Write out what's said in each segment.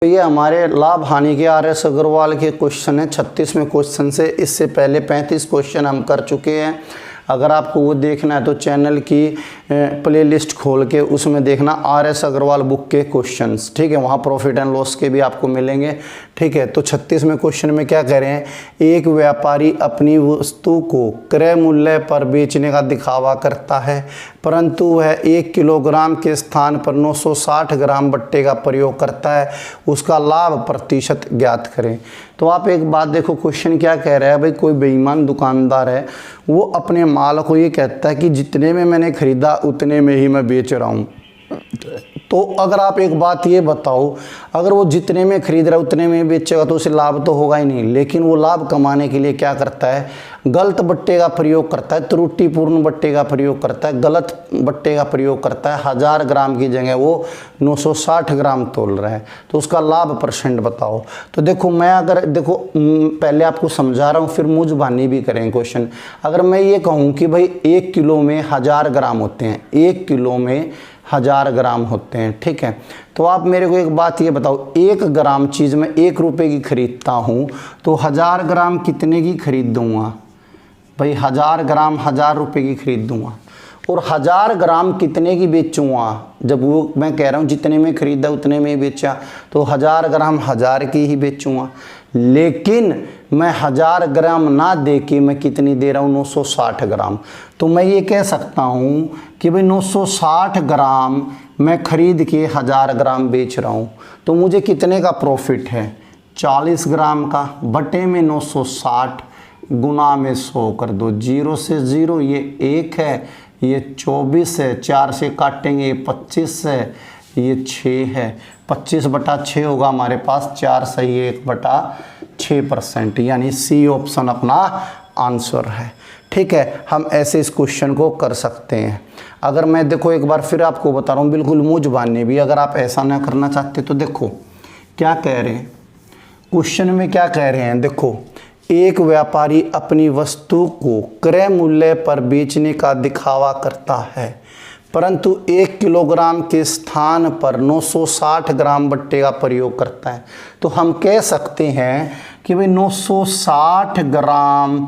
ये हमारे लाभ हानि के RS अग्रवाल के क्वेश्चन है 36वें क्वेश्चन से। इससे पहले 35 क्वेश्चन हम कर चुके हैं। अगर आपको वो देखना है तो चैनल की प्लेलिस्ट खोल के उसमें देखना RS अग्रवाल बुक के क्वेश्चंस, ठीक है। वहाँ प्रॉफिट एंड लॉस के भी आपको मिलेंगे, ठीक है। तो 36वें क्वेश्चन में क्या कह रहे हैं, एक व्यापारी अपनी वस्तु को क्रय मूल्य पर बेचने का दिखावा करता है, परंतु वह 1 किलोग्राम के स्थान पर 960 ग्राम बट्टे का प्रयोग करता है, उसका लाभ प्रतिशत ज्ञात करें। तो आप एक बात देखो, क्वेश्चन क्या कह रहा है भाई, कोई बेईमान दुकानदार है, वो अपने माल को ये कहता है कि जितने में मैंने खरीदा उतने में ही मैं बेच रहा हूँ। तो अगर आप एक बात ये बताओ, अगर वो जितने में खरीद रहा है उतने में बेचेगा तो उसे लाभ तो होगा ही नहीं। लेकिन वो लाभ कमाने के लिए क्या करता है, गलत बट्टे का प्रयोग करता है, त्रुटिपूर्ण बट्टे का प्रयोग करता है, गलत बट्टे का प्रयोग करता है। 1000 ग्राम की जगह वो 960 ग्राम तोल रहा है, तो उसका लाभ % बताओ। तो देखो मैं अगर देखो पहले आपको समझा रहा हूँ, फिर मुझबानी भी करें क्वेश्चन। अगर मैं ये कहूँ कि भाई 1 किलो में 1000 ग्राम होते हैं, 1 किलो में 1000 ग्राम होते हैं, ठीक है। तो आप मेरे को एक बात ये बताओ, 1 ग्राम चीज़ में 1 रुपये की खरीदता हूँ तो 1000 ग्राम कितने की खरीद दूँगा भाई, 1000 ग्राम 1000 रुपये की खरीद दूँगा। और 1000 ग्राम कितने की बेचूँगा, जब वो मैं कह रहा हूँ जितने में खरीदा उतने में बेचा, तो 1000 ग्राम 1000 की ही बेचूँगा। लेकिन मैं 1000 ग्राम ना दे के मैं कितनी दे रहा हूँ, 960 ग्राम। तो मैं ये कह सकता हूँ कि भाई 960 ग्राम मैं खरीद के 1000 ग्राम बेच रहा हूँ, तो मुझे कितने का प्रॉफिट है, 40 ग्राम का। बटे में 960 गुना में 100 कर दो, 0 से 0 ये 1 है, ये 24 है, 4 से काटेंगे ये 25 है, ये 6 है, 25/6 होगा हमारे पास, 4 सही 1/6%, यानी सी ऑप्शन अपना आंसर है, ठीक है। हम ऐसे इस क्वेश्चन को कर सकते हैं। अगर मैं देखो एक बार फिर आपको बता रहा हूँ, बिल्कुल मुझबानी भी, अगर आप ऐसा ना करना चाहते तो देखो क्या कह रहे हैं क्वेश्चन में, क्या कह रहे हैं देखो, एक व्यापारी अपनी वस्तु को क्रय मूल्य पर बेचने का दिखावा करता है, परंतु 1 किलोग्राम के स्थान पर 960 ग्राम बट्टे का प्रयोग करता है। तो हम कह सकते हैं कि भाई 960 ग्राम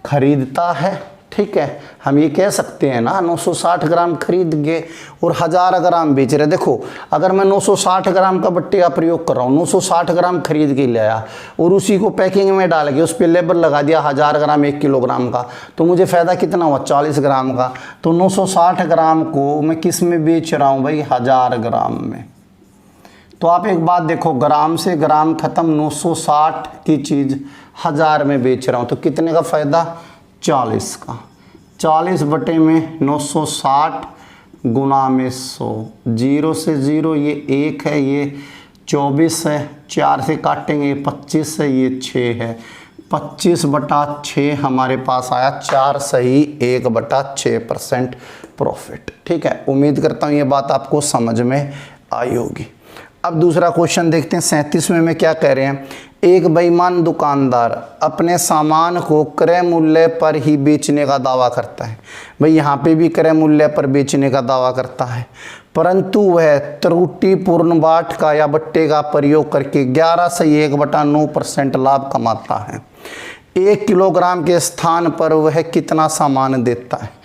खरीदता है, ठीक है। हम ये कह सकते हैं ना, 960 ग्राम खरीद गए और 1000 ग्राम बेच रहे। देखो अगर मैं 960 ग्राम का बट्टे का प्रयोग कर रहा हूँ, 960 ग्राम खरीद के ले आया और उसी को पैकिंग में डाल के उस पर लेबल लगा दिया 1000 ग्राम 1 किलोग्राम का, तो मुझे फ़ायदा कितना हुआ, 40 ग्राम का। तो 960 ग्राम को मैं किस में बेच रहा हूँ भाई, 1000 ग्राम में। तो आप एक बात देखो, ग्राम से ग्राम ख़त्म, 960 की चीज़ 1000 में बेच रहा हूँ, तो कितने का फ़ायदा, 40 का। 40 बटे में 960 गुना में 100, 0 से 0 ये 1 है, ये 24 है, 4 से काटेंगे ये 25 है, ये 6 है, 25/6 हमारे पास आया, 4 सही 1/6% प्रॉफिट, ठीक है। उम्मीद करता हूँ ये बात आपको समझ में आई होगी। अब दूसरा क्वेश्चन देखते हैं 37वें में क्या कह रहे हैं, एक बेईमान दुकानदार अपने सामान को क्रय मूल्य पर ही बेचने का दावा करता है। भाई यहाँ पे भी क्रय मूल्य पर बेचने का दावा करता है, परंतु वह त्रुटिपूर्ण बाट का या बट्टे का प्रयोग करके 11 से 1/9% लाभ कमाता है। 1 किलोग्राम के स्थान पर वह कितना सामान देता है।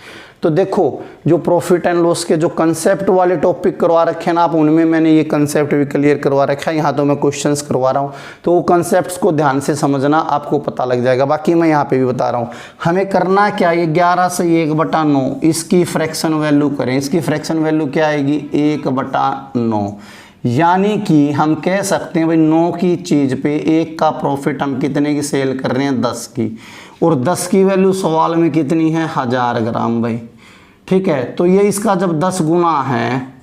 तो देखो जो प्रॉफिट एंड लॉस के जो कंसेप्ट वाले टॉपिक करवा रखे हैं ना आप, उनमें मैंने ये कंसेप्ट भी क्लियर करवा रखा है। यहाँ तो मैं क्वेश्चंस करवा रहा हूँ, तो वो कंसेप्ट्स को ध्यान से समझना, आपको पता लग जाएगा। बाकी मैं यहाँ पे भी बता रहा हूँ हमें करना क्या, ये 11 से 1/9 इसकी फ्रैक्शन वैल्यू करें। इसकी फ्रैक्शन वैल्यू क्या आएगी, 1/9, यानी कि हम कह सकते हैं भाई 9 की चीज़ पे 1 का प्रॉफिट हम कितने की सेल कर रहे हैं, 10 की। और 10 की वैल्यू सवाल में कितनी है, 1000 ग्राम भाई, ठीक है। तो ये इसका जब 10 गुना है,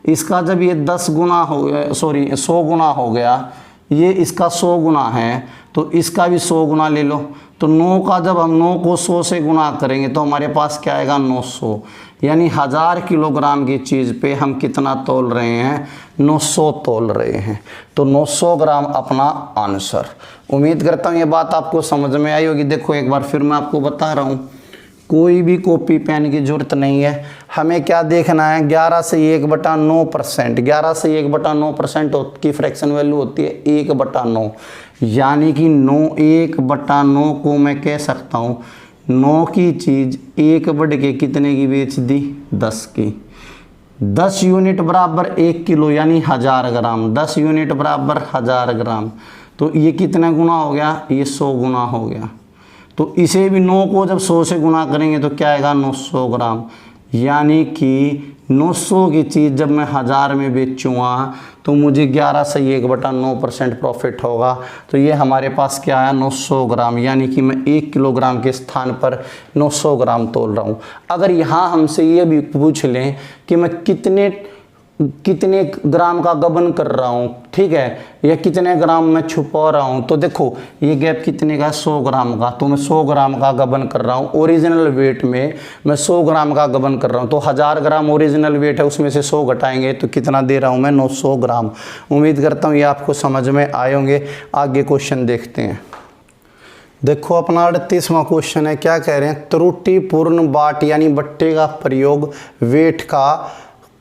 इसका जब ये 10 गुना हो गया, सॉरी 100 गुना हो गया, ये इसका 100 गुना है, तो इसका भी 100 गुना ले लो। तो 9 का जब हम 9 को 100 से गुना करेंगे तो हमारे पास क्या आएगा, 900, यानी 1000 किलोग्राम की चीज़ पे हम कितना तोल रहे हैं, 900 तोल रहे हैं। तो 900 ग्राम अपना आंसर। उम्मीद करता हूँ ये बात आपको समझ में आई होगी। देखो एक बार फिर मैं आपको बता रहा हूँ, कोई भी कॉपी पेन की जरूरत नहीं है। हमें क्या देखना है, 11 से 1/9%, 11 से 1/9% की फ्रैक्शन वैल्यू होती है 1/9, यानी कि 1/9 को मैं कह सकता हूँ 9 की चीज़ 1 बढ़ के कितने की बेच दी, 10 की। 10 यूनिट बराबर 1 किलो यानी 1000 ग्राम, 10 यूनिट बराबर 1000 ग्राम। तो ये कितना गुना हो गया, ये 100 गुना हो गया। तो इसे भी 9 को जब 100 से गुना करेंगे तो क्या आएगा, 900 ग्राम। यानी कि 900 की चीज़ जब मैं 1000 में बेचूँगा तो मुझे 11 से 1/9% प्रॉफिट होगा। तो ये हमारे पास क्या आया, 900 ग्राम, यानी कि मैं 1 किलोग्राम के स्थान पर 900 ग्राम तोल रहा हूँ। अगर यहाँ हमसे ये भी पूछ लें कि मैं कितने ग्राम का गबन कर रहा हूँ, ठीक है, या कितने ग्राम मैं छुपा रहा हूँ, तो देखो ये गैप कितने का है, 100 ग्राम का। तो मैं 100 ग्राम का गबन कर रहा हूँ, ओरिजिनल वेट में मैं 100 ग्राम का गबन कर रहा हूँ। तो 1000 ग्राम ओरिजिनल वेट है, उसमें से 100 घटाएंगे तो कितना दे रहा हूँ मैं, 900 ग्राम। उम्मीद करता हूँ ये आपको समझ में आए होंगे। आगे क्वेश्चन देखते हैं। देखो अपना 38वां क्वेश्चन है, क्या कह रहे हैं, त्रुटिपूर्ण बाट यानी बट्टे का प्रयोग, वेट का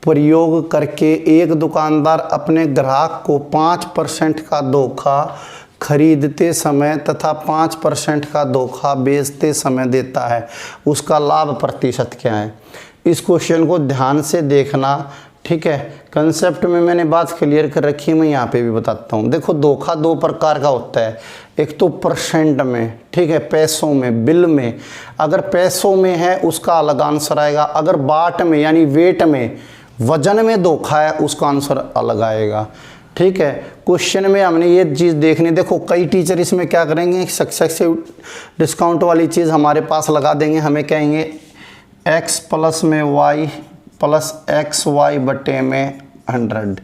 प्रयोग करके एक दुकानदार अपने ग्राहक को 5% का धोखा खरीदते समय तथा 5% का धोखा बेचते समय देता है, उसका लाभ प्रतिशत क्या है। इस क्वेश्चन को ध्यान से देखना, ठीक है। कंसेप्ट में मैंने बात क्लियर कर रखी है, मैं यहाँ पे भी बताता हूँ। देखो धोखा 2 प्रकार का होता है, एक तो परसेंट में, ठीक है, पैसों में, बिल में। अगर पैसों में है उसका अलग आंसर आएगा, अगर बाट में यानी वेट में, वजन में धोखा है उसका आंसर अलग आएगा, ठीक है। क्वेश्चन में हमने ये चीज़ देखनी, देखो कई टीचर इसमें क्या करेंगे, सक्सेसिव डिस्काउंट वाली चीज़ हमारे पास लगा देंगे, हमें कहेंगे x प्लस में y प्लस XY बटे में 100,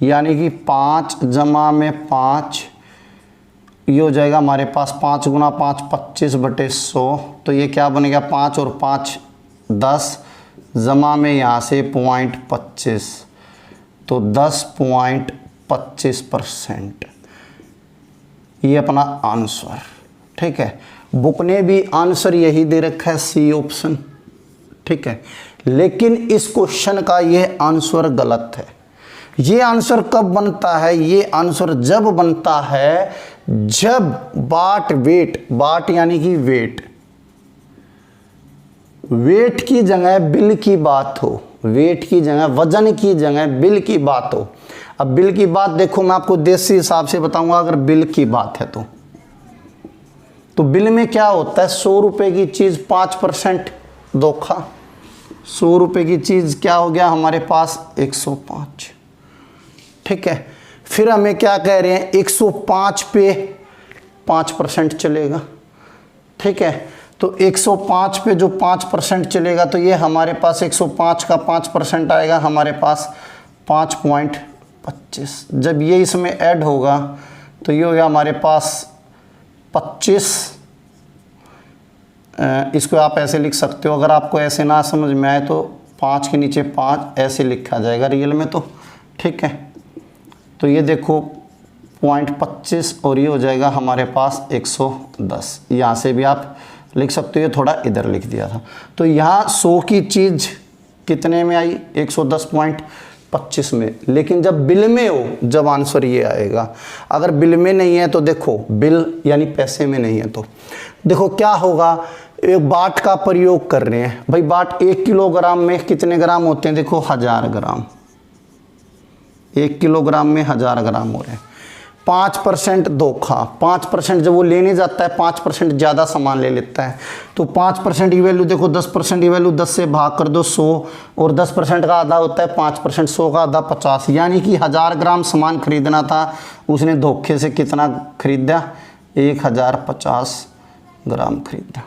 यानी कि 5 जमा में 5, ये हो जाएगा हमारे पास 5 गुना 5 25/100। तो ये क्या बनेगा, 5 और 5 10, जमा में यहाँ से 0.25, तो 10.25%, ये अपना आंसर, ठीक है। बुक ने भी आंसर यही दे रखा है, सी ऑप्शन, ठीक है। लेकिन इस क्वेश्चन का ये आंसर गलत है। ये आंसर कब बनता है, ये आंसर जब बनता है जब बाट वेट, बाट यानी कि वेट की जगह बिल की बात हो, वेट की जगह, वजन की जगह बिल की बात हो। अब बिल की बात देखो, मैं आपको देसी हिसाब से बताऊंगा। अगर बिल की बात है तो बिल में क्या होता है, 100 रुपये की चीज़ 5% धोखा, 100 रुपये की चीज़ क्या हो गया हमारे पास 105, ठीक है। फिर हमें क्या कह रहे हैं, 105 पे 5% चलेगा, ठीक है। तो 105 पे जो 5% चलेगा तो ये हमारे पास 105 का 5% आएगा हमारे पास 5.25। जब ये इसमें ऐड होगा तो ये होगा हमारे पास 25। इसको आप ऐसे लिख सकते हो, अगर आपको ऐसे ना समझ में आए तो 5 के नीचे 5 ऐसे लिखा जाएगा रियल में, तो ठीक है। तो ये देखो 0.25 और ये हो जाएगा हमारे पास 110। यहाँ से भी आप लिख सकते हो, ये थोड़ा इधर लिख दिया था। तो यहाँ 100 की चीज़ कितने में आई, 110.25 में। लेकिन जब बिल में हो, जब आंसर ये आएगा। अगर बिल में नहीं है तो देखो, बिल यानी पैसे में नहीं है, तो देखो क्या होगा, एक बाट का प्रयोग कर रहे हैं भाई। बाट 1 किलोग्राम में कितने ग्राम होते हैं, देखो 1000 ग्राम, 1 किलोग्राम में 1000 ग्राम हो रहे हैं। 5% धोखा, 5% जब वो लेने जाता है 5% ज़्यादा सामान ले लेता है, तो 5% की वैल्यू देखो, 10% की वैल्यू 10 से भाग कर दो 100, और 10% का आधा होता है 5%, 100 का आधा 50, यानी कि 1000 ग्राम सामान खरीदना था, उसने धोखे से कितना खरीदा, 1050 ग्राम खरीदा,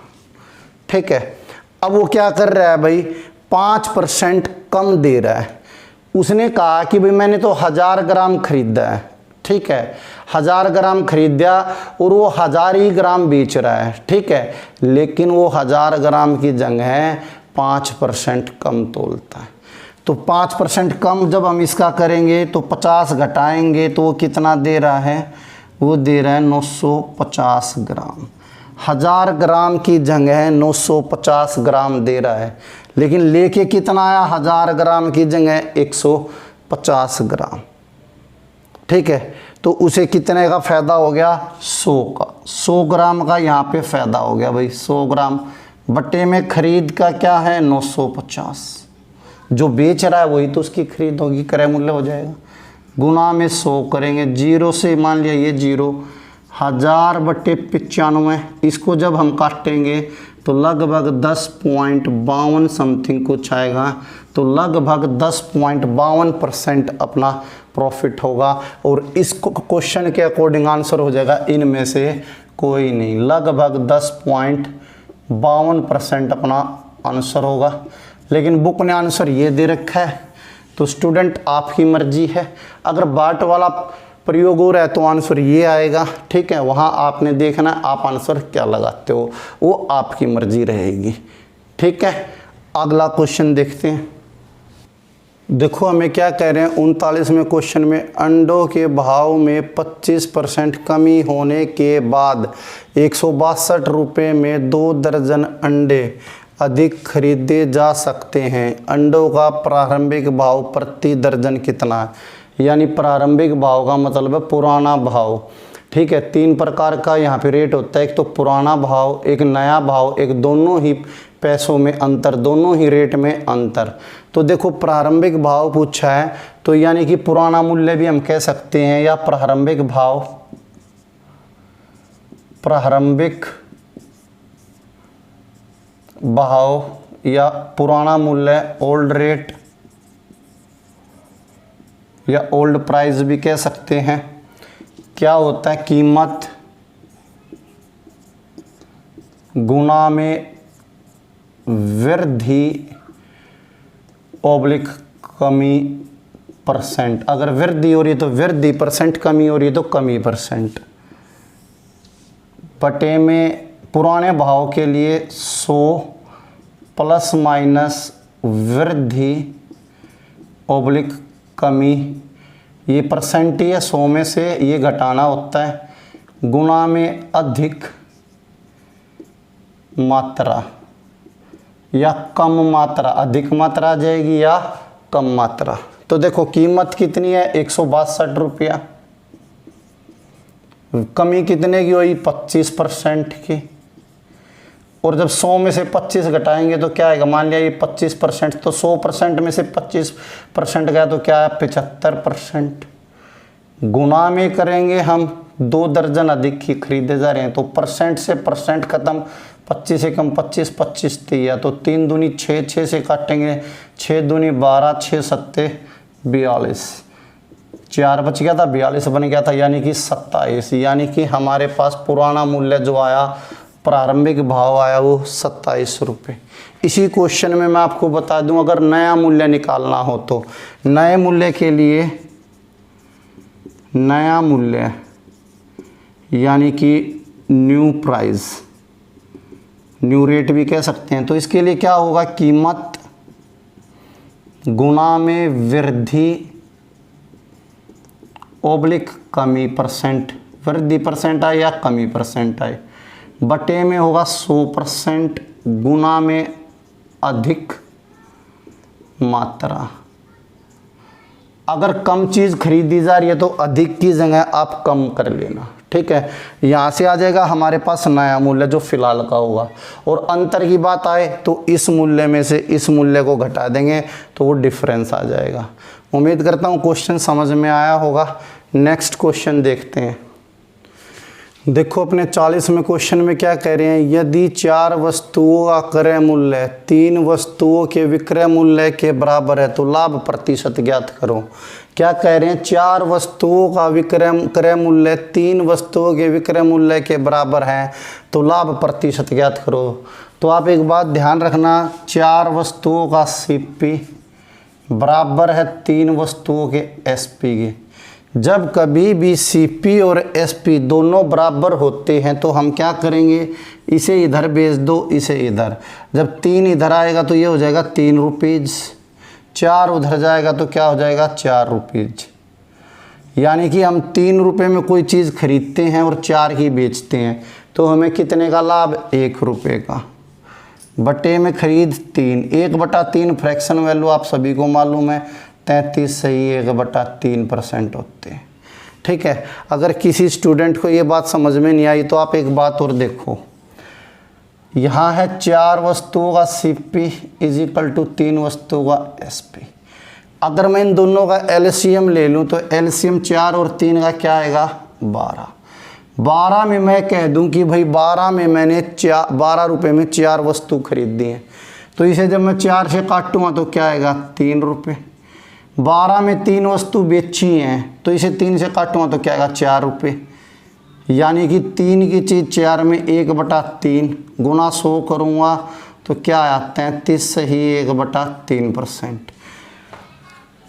ठीक है। अब वो क्या कर रहा है भाई, 5% कम दे रहा है। उसने कहा कि भाई मैंने तो 1000 ग्राम खरीदा है, ठीक है, 1000 ग्राम खरीदा और वो 1000 ही ग्राम बेच रहा है, ठीक है। लेकिन वो 1000 ग्राम की जगह 5% कम तोलता है। तो 5% कम जब हम इसका करेंगे तो 50 घटाएंगे तो वो कितना दे रहा है, वो दे रहा है 950 ग्राम। 1000 ग्राम की जगह 950 ग्राम दे रहा है, लेकिन लेके कितना आया, 1000 ग्राम की जगह 150 ग्राम। ठीक है, तो उसे कितने का फ़ायदा हो गया, 100 का। 100 ग्राम का यहाँ पे फ़ायदा हो गया भाई, 100 ग्राम बटे में खरीद का क्या है 950, जो बेच रहा है वही तो उसकी खरीद होगी, क्रय मूल्य हो जाएगा, गुना में 100 करेंगे, जीरो से मान लिया ये जीरो, 1000 बटे 95, इसको जब हम काटेंगे तो लगभग 10.52 समथिंग कुछ आएगा, तो लगभग 10.52% अपना प्रॉफिट होगा। और इस क्वेश्चन के अकॉर्डिंग आंसर हो जाएगा इनमें से कोई नहीं, लगभग 10.52% अपना आंसर होगा। लेकिन बुक ने आंसर ये दे रखा है, तो स्टूडेंट आपकी मर्जी है, अगर बाट वाला प्रयोग हो रहा है तो आंसर ये आएगा। ठीक है, वहाँ आपने देखना है आप आंसर क्या लगाते हो, वो आपकी मर्जी रहेगी। ठीक है, अगला क्वेश्चन देखते हैं। देखो हमें क्या कह रहे हैं 39वें क्वेश्चन में, अंडों के भाव में 25% कमी होने के बाद 162 रुपये में 2 दर्जन अंडे अधिक खरीदे जा सकते हैं। अंडों का प्रारंभिक भाव प्रति दर्जन कितना है, यानी प्रारंभिक भाव का मतलब है पुराना भाव। ठीक है, 3 प्रकार का यहाँ पे रेट होता है, एक तो पुराना भाव, एक नया भाव, एक दोनों ही पैसों में अंतर, दोनों ही रेट में अंतर। तो देखो प्रारंभिक भाव पूछा है, तो यानी कि पुराना मूल्य भी हम कह सकते हैं, या प्रारंभिक भाव, प्रारंभिक भाव या पुराना मूल्य, ओल्ड रेट या ओल्ड प्राइस भी कह सकते हैं। क्या होता है, कीमत गुना में वृद्धि ओब्लिक कमी परसेंट, अगर वृद्धि हो रही है तो वृद्धि परसेंट, कमी हो रही है तो कमी परसेंट, बटे में पुराने भाव के लिए 100 प्लस माइनस वृद्धि ओब्लिक कमी, ये परसेंट ही है, 100 में से ये घटाना होता है, गुना में अधिक मात्रा या कम मात्रा, अधिक मात्रा आ जाएगी या कम मात्रा। तो देखो कीमत कितनी है 162 रुपया, कमी कितने की हुई 25% की, और जब 100 में से 25 घटाएंगे तो क्या आएगा, मान लिया ये 25%, तो 100% में से 25% गया तो क्या है 75%, गुना में करेंगे हम 2 दर्जन अधिक ही खरीदे जा रहे हैं, तो परसेंट से परसेंट खत्म, 25 से कम 25, 25 दिया तो 3 दूनी 6, 6 से काटेंगे 6 दूनी 12, 6 सत्ते 42, 4 बच गया था 42 बन गया था, यानी कि 27, यानी कि हमारे पास पुराना मूल्य जो आया, प्रारंभिक भाव आया वो 27 रुपये। इसी क्वेश्चन में मैं आपको बता दूं, अगर नया मूल्य निकालना हो तो नए मूल्य के लिए, नया मूल्य यानी कि न्यू प्राइस, न्यू रेट भी कह सकते हैं, तो इसके लिए क्या होगा, कीमत गुना में वृद्धि ओब्लिक कमी परसेंट, वृद्धि परसेंट आए या कमी परसेंट आए, बटे में होगा 100% गुना में अधिक मात्रा। अगर कम चीज़ खरीदी जा रही है तो अधिक की जगह आप कम कर लेना। ठीक है, यहाँ से आ जाएगा हमारे पास नया मूल्य जो फिलहाल का होगा, और अंतर की बात आए तो इस मूल्य में से इस मूल्य को घटा देंगे तो वो डिफरेंस आ जाएगा। उम्मीद करता हूँ क्वेश्चन समझ में आया होगा। नेक्स्ट क्वेश्चन देखते हैं। देखो अपने 40वें क्वेश्चन में क्या कह रहे हैं, यदि 4 वस्तुओं का क्रय मूल्य 3 वस्तुओं के विक्रय मूल्य के बराबर है तो लाभ प्रतिशत ज्ञात करो। क्या कह रहे हैं, 4 वस्तुओं का क्रय मूल्य 3 वस्तुओं के विक्रय मूल्य के बराबर है तो लाभ प्रतिशत ज्ञात करो। तो आप एक बात ध्यान रखना, 4 वस्तुओं का CP बराबर है 3 वस्तुओं के SP के। जब कभी भी CP और SP दोनों बराबर होते हैं तो हम क्या करेंगे, इसे इधर भेज दो, इसे इधर। जब 3 इधर आएगा तो ये हो जाएगा 3 रुपीज़, 4 उधर जाएगा तो क्या हो जाएगा 4 रुपीज़। यानी कि हम 3 रुपये में कोई चीज़ खरीदते हैं और 4 की बेचते हैं। तो हमें कितने का लाभ, 1 रुपये का। बटे में खरीद 3, 1/3 फ्रैक्शन वैल्यू आप सभी को मालूम है 33 सही 1/3% होते हैं। ठीक है, अगर किसी स्टूडेंट को ये बात समझ में नहीं आई तो आप एक बात और देखो, यहाँ है 4 वस्तुओं का CP = 3 वस्तुओं का SP। अगर मैं इन दोनों का LCM ले लूँ तो LCM 4 और 3 का क्या आएगा, 12। 12 में मैं कह दूं कि भाई 12 में मैंने 12 रुपये में 4 वस्तु खरीदी है, तो इसे जब मैं 4 से काटूंगा तो क्या आएगा, 3 रुपये। 12 में 3 वस्तु बेची हैं तो इसे 3 से काटूंगा तो क्या आएगा, 4 रुपये। यानी कि 3 की चीज़ 4 में 1/3 गुना 100 करूँगा तो क्या आया, 33 सही 1/3%।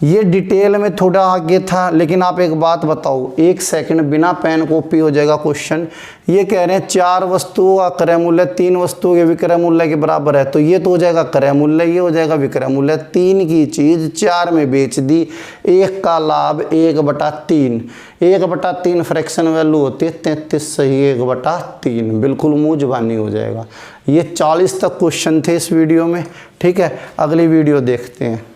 ये डिटेल में थोड़ा आगे था, लेकिन आप एक बात बताओ, 1 सेकंड बिना पेन कॉपी हो जाएगा क्वेश्चन। ये कह रहे हैं 4 वस्तुओं का क्रय मूल्य 3 वस्तुओं के विक्रय मूल्य के बराबर है, तो ये तो हो जाएगा क्रय मूल्य, ये हो जाएगा विक्रय मूल्य। 3 की चीज़ 4 में बेच दी, 1 का लाभ 1/3, 1/3 फ्रैक्शन वैल्यू होती है 33 सही 1/3, बिल्कुल मुँह जुबानी हो जाएगा। ये 40 तक क्वेश्चन थे इस वीडियो में। ठीक है, अगली वीडियो देखते हैं।